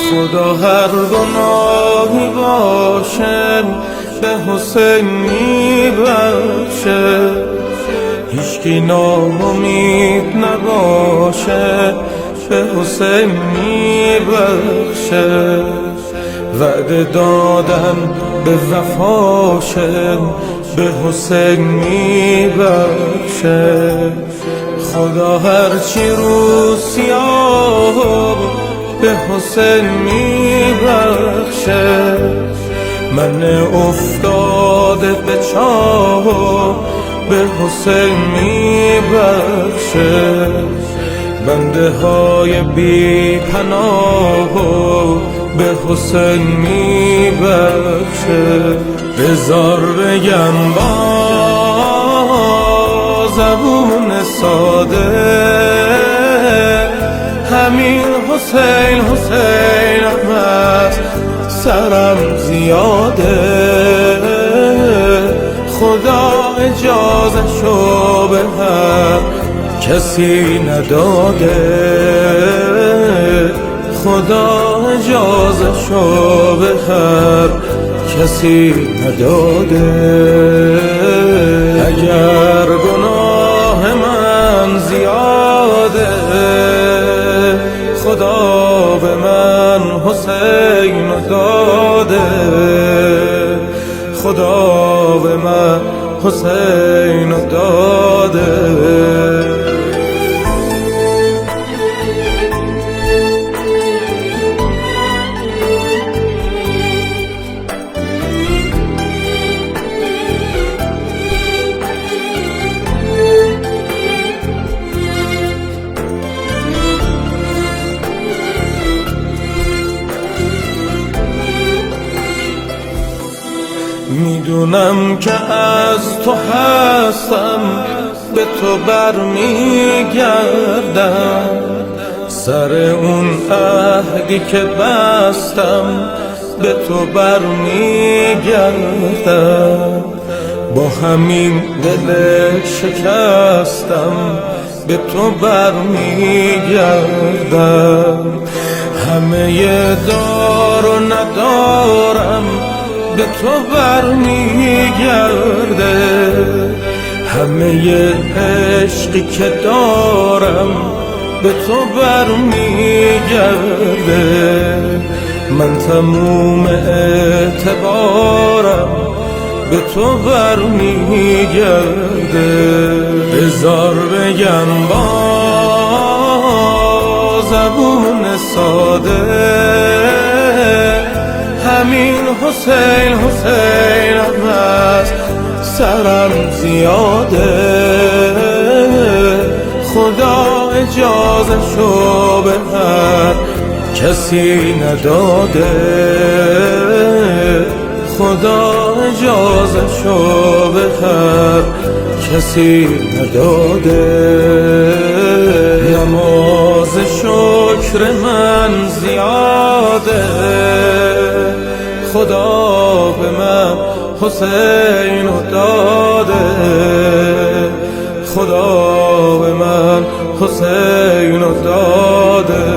خدا هر گناهی باشه به حسین میبخشه، هیچکی ناامید نباشه به حسین میبخشه. وعده دادن به وفاشه به حسین میبخشه. خدا هرچی رو سیاه به حسین میبخشه. من افتاده به چاه به حسین میبخشه. بنده های بی پناه به حسین میبخشه. بذار بگم با زبون ساده همین حسین حسین احمد سرم زیاده. خدا اجازه شو به هر کسی نداده. خدا اجازه شو به هر کسی نداده. اگر گناه من زیاده خدا به من حسین داده. خدا به من حسین داده. میدونم که از تو هستم به تو برمیگردم. سر اون عهدی که بستم به تو برمیگردم. با همین دل شکستم به تو برمیگردم. همه دار و ندارم به تو برمیگرده. همه عشقی که دارم به تو برمیگرده. من تموم اعتبارم به تو برمیگرده. بذار بگم با زبون ساده همین حسین حسین احمد سرم زیاده. خدا اجازه شو به هر کسی نداده. خدا اجازه شو به هر کسی نداده. نماز شکر من زیاده. خدا به من حسین داده. خدا به من حسین داده.